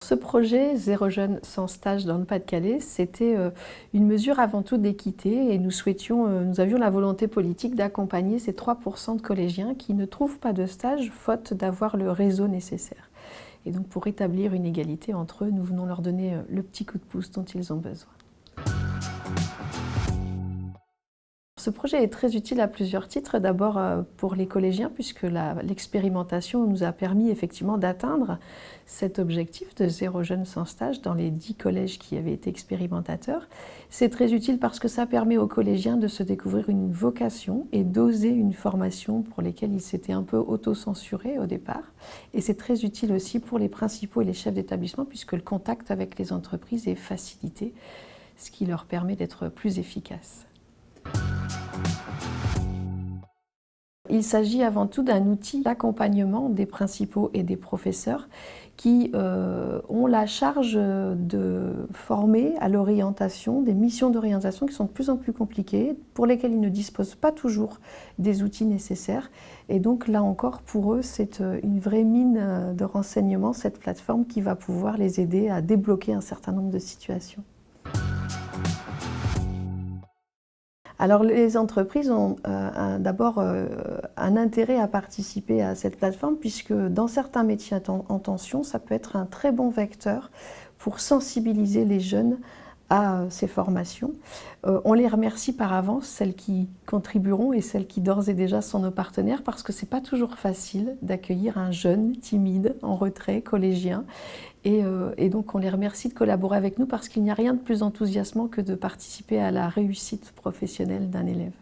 Ce projet Zéro jeune sans stage dans le Pas-de-Calais, c'était une mesure avant tout d'équité et nous avions la volonté politique d'accompagner ces 3% de collégiens qui ne trouvent pas de stage faute d'avoir le réseau nécessaire. Et donc pour établir une égalité entre eux, nous venons leur donner le petit coup de pouce dont ils ont besoin. Ce projet est très utile à plusieurs titres. D'abord pour les collégiens, puisque l'expérimentation nous a permis effectivement d'atteindre cet objectif de 0 jeune sans stage dans les 10 collèges qui avaient été expérimentateurs. C'est très utile parce que ça permet aux collégiens de se découvrir une vocation et d'oser une formation pour lesquelles ils s'étaient un peu auto-censurés au départ. Et c'est très utile aussi pour les principaux et les chefs d'établissement, puisque le contact avec les entreprises est facilité, ce qui leur permet d'être plus efficaces. Il s'agit avant tout d'un outil d'accompagnement des principaux et des professeurs qui ont la charge de former à l'orientation, des missions d'orientation qui sont de plus en plus compliquées, pour lesquelles ils ne disposent pas toujours des outils nécessaires. Et donc là encore, pour eux, c'est une vraie mine de renseignements, cette plateforme qui va pouvoir les aider à débloquer un certain nombre de situations. Alors les entreprises ont d'abord un intérêt à participer à cette plateforme puisque dans certains métiers en tension, ça peut être un très bon vecteur pour sensibiliser les jeunes à ces formations. On les remercie par avance, celles qui contribueront et celles qui d'ores et déjà sont nos partenaires, parce que c'est pas toujours facile d'accueillir un jeune timide, en retrait, collégien. Et donc on les remercie de collaborer avec nous parce qu'il n'y a rien de plus enthousiasmant que de participer à la réussite professionnelle d'un élève.